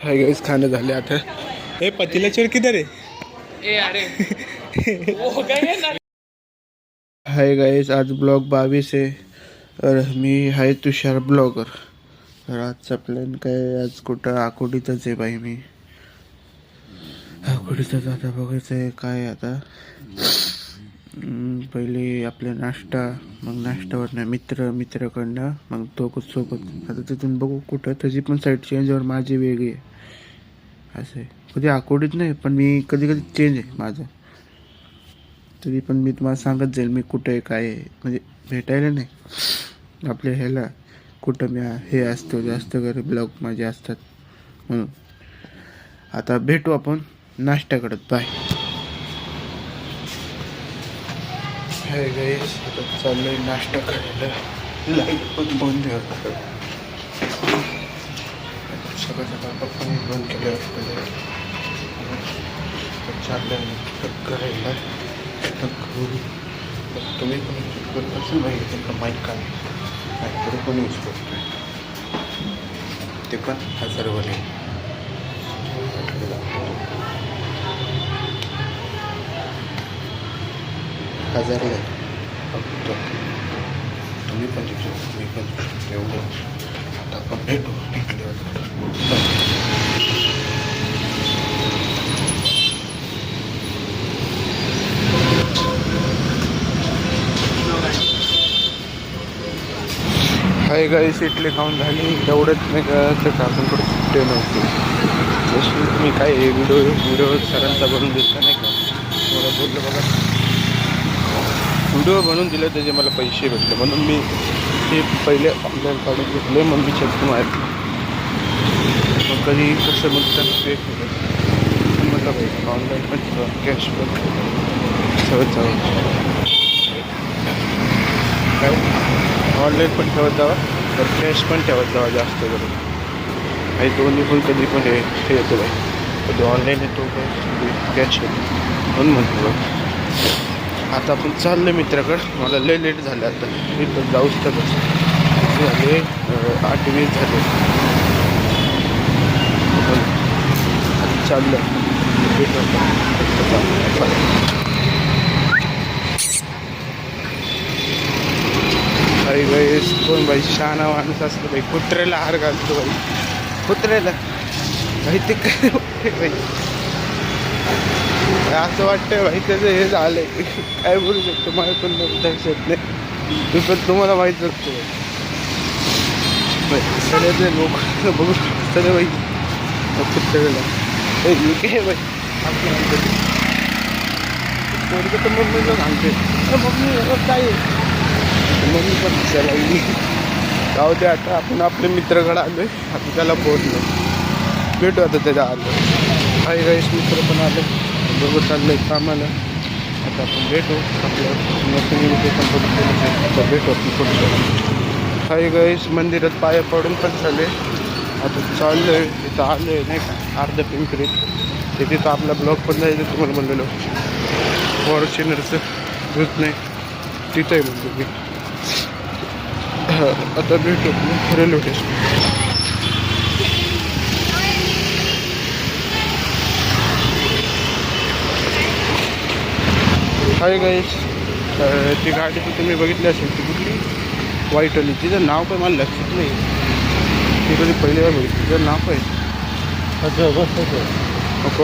Hi guys, खाणं झाले आता. हे पतीला चोर किधर है? ए अरे वो गए ना. हाय गाइस, आज ब्लॉग 22 आहे. तर मी हाय तुषार ब्लॉगर. तर आजचा प्लॅन काय, आज कुठं आकुर्डीतच आहे बाई. मी आकुर्डीतच आता बघायचं आहे काय आता. पहिले आपला नाश्ता, मग नाश्त्यावर नाही मित्राकडनं मग तो सोबत. आता तिथून बघू कुठं. त्याची पण साईड चेंजवर माझी वेगळी आहे. असं आहे, कधी आकुर्डीत नाही पण मी कधी कधी चेंज आहे माझं. तरी पण मी तुम्हाला सांगत जाईल मी कुठं आहे काय आहे. म्हणजे भेटायला नाही, आपल्या ह्याला कुठं मी हे असतो जास्त घरी ब्लॉग माझे असतात म्हणून. आता भेटू आपण नाश्त्याकडं. बाय. हाय गाईस, आता चाललोय नाश्ता करायला. लाईट पण बंद आहे. सकाळ सकाळ पप्पाने बंद केलं असतं. चाललंय करायला. तुम्ही पण यूज करत असेल माहिती त्यांना माहीत का नाही पण यूज करतोय ते पण हजारवाले. हजारला फक्त. तुम्ही पण देऊ शकतो, मी पण देऊ शकतो एवढं. आता आपण भेटू निघल्यावर. हाय गाईस, इडली खाऊन झाली. एवढंच नाही का तर आपण थोडं सुट्टे नव्हते. जशी मी काय व्हिडिओ सरांचा बनवून दिला नाही का, थोडं बोललं बघा. व्हिडिओ बनवून दिलं त्याचे मला पैसे भेटले म्हणून मी ते पहिले ऑनलाईन काढून घेतले. मग मी चेक मारले. मग कधी कसं म्हणतात पे केलं म्हटलं पाहिजे ऑनलाईन पण ठेवा, कॅश पण सहज जावं. काय ऑनलाईन पण ठेवत जावा तर कॅश पण ठेवत जावा जास्त करून. काही दोन्ही पण कधी पण हे येतो बाई. कधी ऑनलाईन येतो कधी कॅश येतो म्हणून म्हणतो बघ. आता आपण चाललो मित्राकडं. मला लय लेट झालं आता. मी तर जाऊच तर झाले 8:20 झाले. आता चाललं बाई. गाईस, कोण बाई शहाणा माणूस असतो बाई. कुत्र्याला हार घालतो बाई. कुत्र्याला बाई ते काय बाई. असं वाटतंय बाई त्याचं हे झालंय. काय बोलू शकतो, मला पण लक्षात नाही. मी पण तुम्हाला माहीत असतो बाई. सगळ्याचे लोक बघू सगळे बाई कुत्र्याला काय बाई. पोरगं तर मम्मीला सांगते मम्मी काय मम्मी पण दिसायला लागली. जाऊ दे, आता आपण आपल्या मित्राकडे आलो आहे. आता त्याला बोललो भेटू. आता त्याच्या आलो. काही गाईस मित्र पण आले, बरोबर चाललं आहे कामाला. आता आपण भेटू. आपलं पण बघितलं भेटू आपण पुढचं. काही गाईस मंदिरात पाया पडून पण झाले. आता चाललो आहे तिथं आलो आहे नाही का अर्ध पिंपरीत. ते तिथं आपला ब्लॉग पण जायचं तुम्हाला म्हणलेलो. फॉर्च्युनरचं होत नाही तिथं आहे म्हणजे मी. आता भेटू रेल्वे स्टेशन. हाय गाईस, ती गाडी तर तुम्ही बघितली असेल. ती कुठली व्हाईटवाली. तिचं नाव काय मला लक्षात नाही. ती कधी पहिली वेळा बघितली. तिचं नाव काय नको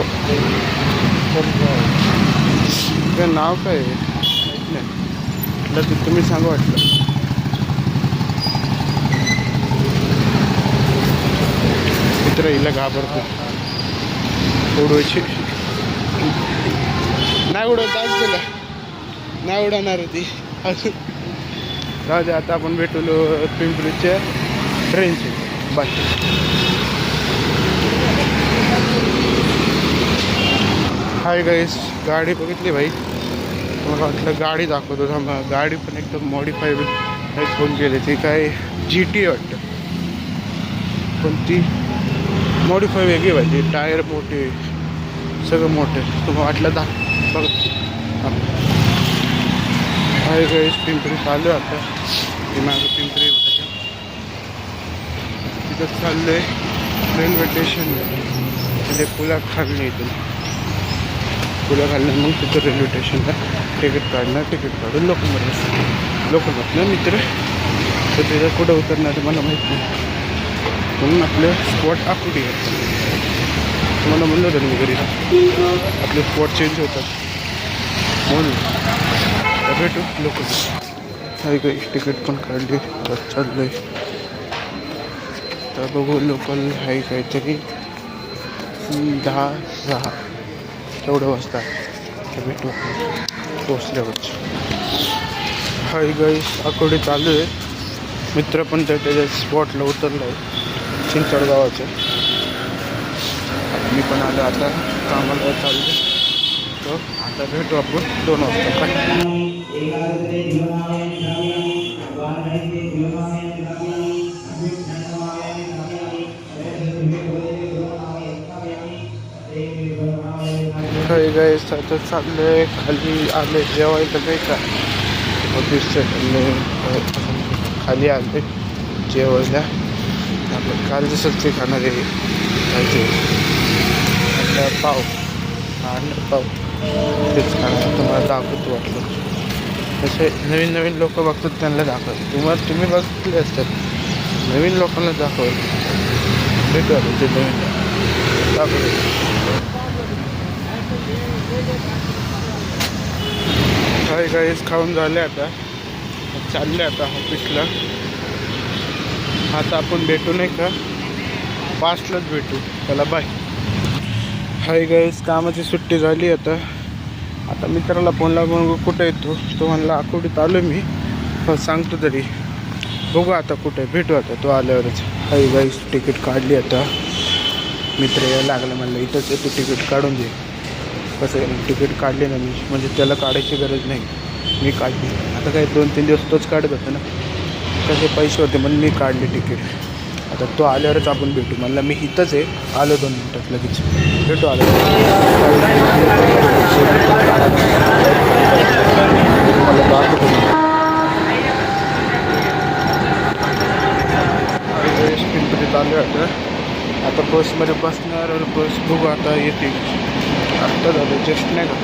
तिचं नाव काय माहीत नाही. म्हटलं ते तुम्ही सांगा वाटलं. मित्र हिला घाबरतो उडवायची. नाही उडवत आज तुला नाही उडवणार ती अजून. राहू दे, आता आपण भेटलो पिंपरीच्या ट्रेनची. बाय. हाय गाईस, गाडी बघितली भाई. मला वाटलं गाडी दाखवतो थांबा. गाडी पण एकदम मॉडिफाय फोन केली. ती काय GT वाटतं पण ती मॉडिफाय वेगळी पाहिजे. टायर मोठे, सगळं मोठे. तुम्हाला वाटलं बघ. हाय गाईस, पिंपरी चालू आहे आता. ती माझं पिंपरी म्हणायचं तिथं चाललं आहे. रेल्वे स्टेशन म्हणजे पुलाखालनं इथून पुलाखालनं मग तिथं रेल्वे स्टेशनला तिकीट काढणार, तिकीट काढून लोकल बसणार मित्र. तर तिथं कुठं उतरणार मला माहीत नाही, म्हणून आपलं स्पॉट आकुडी आहे. तुम्हाला म्हणलं होतं मी घरी आपले स्पॉट चेंज होतात म्हणून. तर भेटू लोकल. काही काही तिकीट पण काढली, बस चाललं आहे. तर बघू लोकल आहे काहीतरी 10-6 तेवढं वाजता. तर भेटू पोचल्यावरच. हाय गाईस, आकुर्डी चालू आहे. मित्र पण त्याच्या स्पॉटला उतरला आहे चिंचवड गावाचं. मी पण आलो आता कामाला चाललो. तर आता भेटू आपण 2 वाजता. काही गाईस आता चाललं आहे खाली. आले जेवायला काही का ऑफिसच्या खाली आले जेवायला. आपण काल जसं ते खाणार आहे पाहिजे पाव पाव तेच खाणार. तुम्हाला दाखवतो वाटलं तसे नवीन नवीन लोक बघतात त्यांना दाखवत. तुम्ही बघितले असतात नवीन लोकांना दाखवत. भेटू आलं ते नवीन दाखवत. काही काहीच खाऊन झाले आता चालले आता ऑफिसला. आता आपण भेटू नाही का 5लाच भेटू. चला बाय. हाय गाईस, कामाची सुट्टी झाली आता. आता मित्राला फोन लावून कुठं येतो तो म्हणला आकुर्डीत आलो मी, पण सांगतो तरी बघू आता कुठे भेटू. आता तो आल्यावरच. हाय गाईस, तिकीट काढली आता. मित्र यायला लागला म्हणलं इथंच आहे, तू तिकीट काढून दे. कसं आहे तिकीट काढले ना मी, म्हणजे त्याला काढायची गरज नाही, मी काढली. आता काय 2-3 दिवस तोच काढत होता ना, कसे पैसे होते म्हणून मी काढले तिकीट. आता तो आल्यावरच आपण भेटू. म्हणलं मी इथंच आहे, आलो 2 मिनटात लगेच भेटू. आलो मला दाखवतो. पिंपरी चालू आहे आता बसमध्ये बसणार. बस बघू आता येते. आत्ता झालं जस्ट नाही का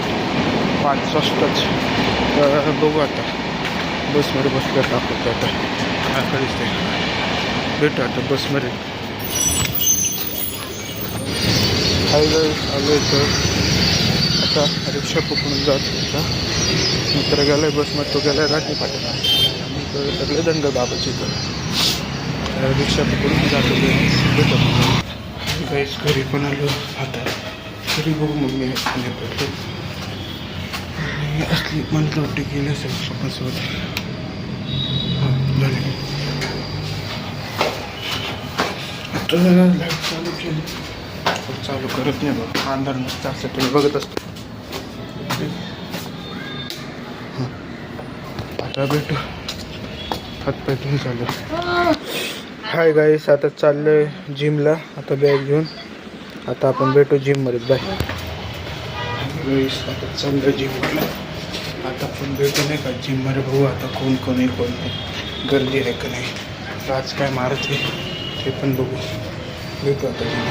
5 वाजताच. तर बघू आता बसमध्ये बसल्यावर दाखवतो. आता दिसते भेटू आता बसमध्ये. हाय गाईस, आलो इथं. आता रिक्षा पकडून जात होता. मित्र गेला आहे बसमध्ये, तो गेला आहे राठी पाटील. आम्ही तो सगळे दंड बाबाची तर रिक्षा पकडून जातो. भेटतो गाईस. घरी पण आलो आता. घरी बघू मम्मी आणि भेटतो. असली म्हणलं वाटते गेले असेल स्वतःसोबत. झाले लाईट चालू केली, चालू करत नाही बघ. अंधार नसतं असं तुम्ही बघत असतो. आता भेटू. हातपाय धुवून चालू. हाय गाईस, आता चाललोय जिमला. आता बॅग घेऊन आता आपण भेटू जिममध्ये. बाय गाईस, आता चाललोय जिमला. आता आपण भेटू नाही का जिममध्ये. बघू आता कोण कोण आहे कोण नाही, गर्दी आहे का नाही, आज काय मारत आहे ते पण बघू. भेटू आता जिम.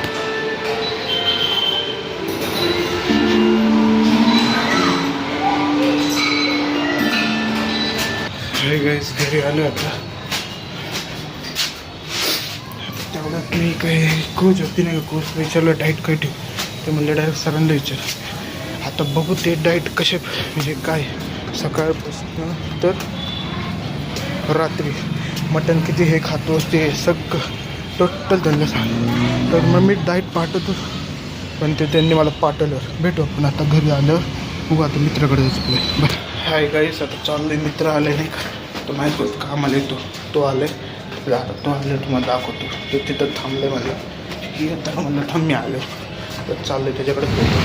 हाय गाईस, घरी आलो आता. तेवढ्यात मी काही कोच होती नाही का, कोच विचारलं डाईट काय ठेवू. ते म्हणलं डायरेक्ट सरांना विचार. आता बघू ते डाईट कसे म्हणजे काय. सकाळपासून तर रात्री मटण किती हे खातो ते सगळं टोटल त्यांना सांग. तर मग मी डाईट पाठवतो, पण ते त्यांनी मला पाठवलं. भेटू आपण आता घरी आल्यावर. बघू आता मित्राकडे जायचं. बाय. हाय गाईस, आता चाललंय. मित्र आले नाही का, तो माहीत होत कामाला येतो. तो आले आता. तो आले तुम्हाला दाखवतो. तो तिथं थांबले मला की आता म्हणलं थांब मी आलो. तर चाललंय त्याच्याकडे फोटो.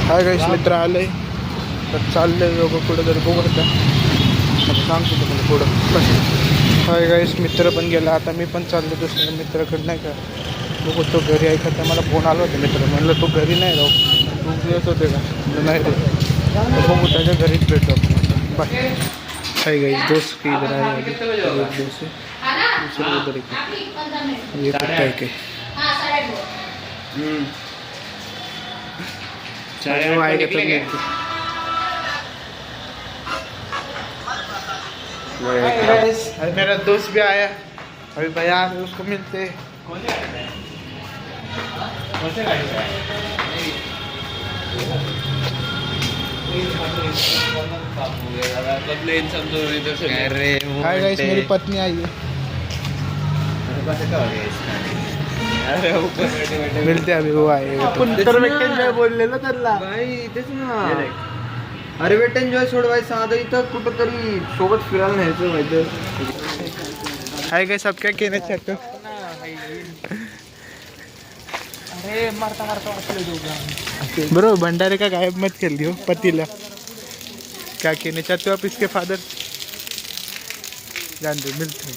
हाय गाईस, मित्र आले. तर चाललंय लोकं पुढं जर बघू आता सांगतो तुम्हाला पुढं कसं. हाय गाईस, मित्र पण गेला. आता मी पण चाललो दुसऱ्या मित्राकडे नाही का. बघू तो घरी आहे का. तर मला फोन आला होता मित्र, म्हणलं तू घरी नाही राहू, तू येत होते का. नाही रे. बघू त्याच्या घरीच भेटतो आपण. बाय. हाय गाइस, दोस्त की इधर आए अभी एक दोस्त से दूसरे उधर एक ये कुत्ता है के वो आएगा तो निकलेंगे। अरे मेरा दोस्त भी आया अभी भैया आ गए, उसको मिलते हैं। अरे हाय गाइस, मेरी पत्नी आई है। मिलते हैं अभी, वो आए आपण तर व्यक्ती बोलले ना त्यांना भाई तेच ना. अरे वेट एन्जॉय सोड भाई, साधं इथं कुठं तरी सोबत फिरायला न्यायचं माहिती. हाय गाइस, आप क्या कहना चाहते हो? अरे मारता मारता वाचले दोघं. ब्रो भंडारे का गायब मत कर लियो पतीला. क्या कहना चाहते हो आप इसके फादर? जान दो, मिलते हैं.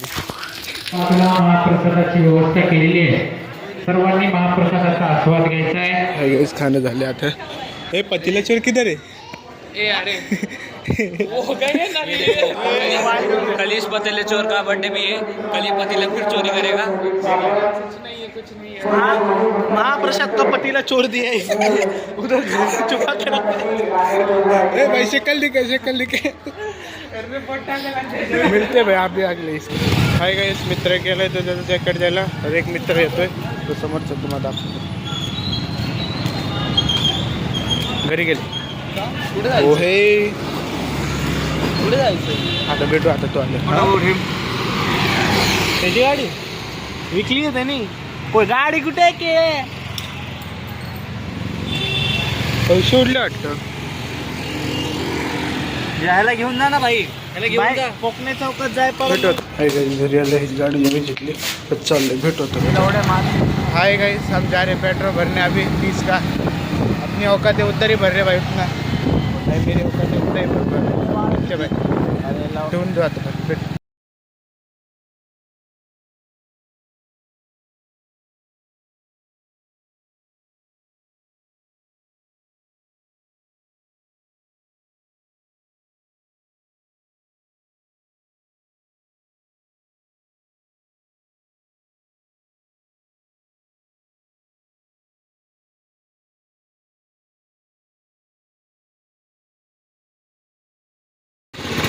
महाप्रसादाची व्यवस्था केलेली आहे. सर्वांनी महाप्रसादाचा आस्वाद घ्यायचा आहे. हाय गाइस, खाना झाले आता. हे पतीला चोर किधर है? ए अरे वो गए ना रे. कलिश पतीले चोर का बर्थडे भी है. कली पतीला फिर चोरी करेगा. कुछ नहीं है, कुछ नहीं है. महाप्रसाद का पतीला चोर दिया है उधर चुपा के रखा. भाई शक्ल दिखे. मिळते भाई, आप भी अगले इसके. हाय गाइस, मित्र गेलाय तो त्याचं जॅकेट द्यायला, तर एक मित्र येतोय तो समोरचा तुम्हाला दाखवतो. घरी गेले. ओ हे कुठे जायचं? आता भेटू, आता तो आले. त्याची गाडी विकली आहे त्यांनी. गाडी कुठे आहे के पैसे उडले वाटतं. यायला घेऊन जा ना भाई, याला घेऊन जा. कोकणे चौकात जाय भेटत. हाय गाइस, घरी आले, ही गाड़ी नवी घेतली तर चालले भेटतो. हाय गाइस, हम जा रहे पेट्रोल भरने अभी 30 का. अपनी औकात है उधर ही भर रहे भाई, उतना भाई मेरी औकात है उतना ही भर रहे भाई. ठेवून दो आता भेट.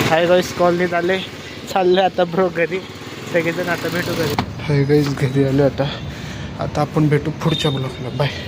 हाय गाइस, कॉलनीत आले, चालले आता ब्रो घरी. सगळेजण आता भेटू घरी. हाय गाइस, घरी आलो आता आपण भेटू पुढच्या ब्लॉगला. बाय.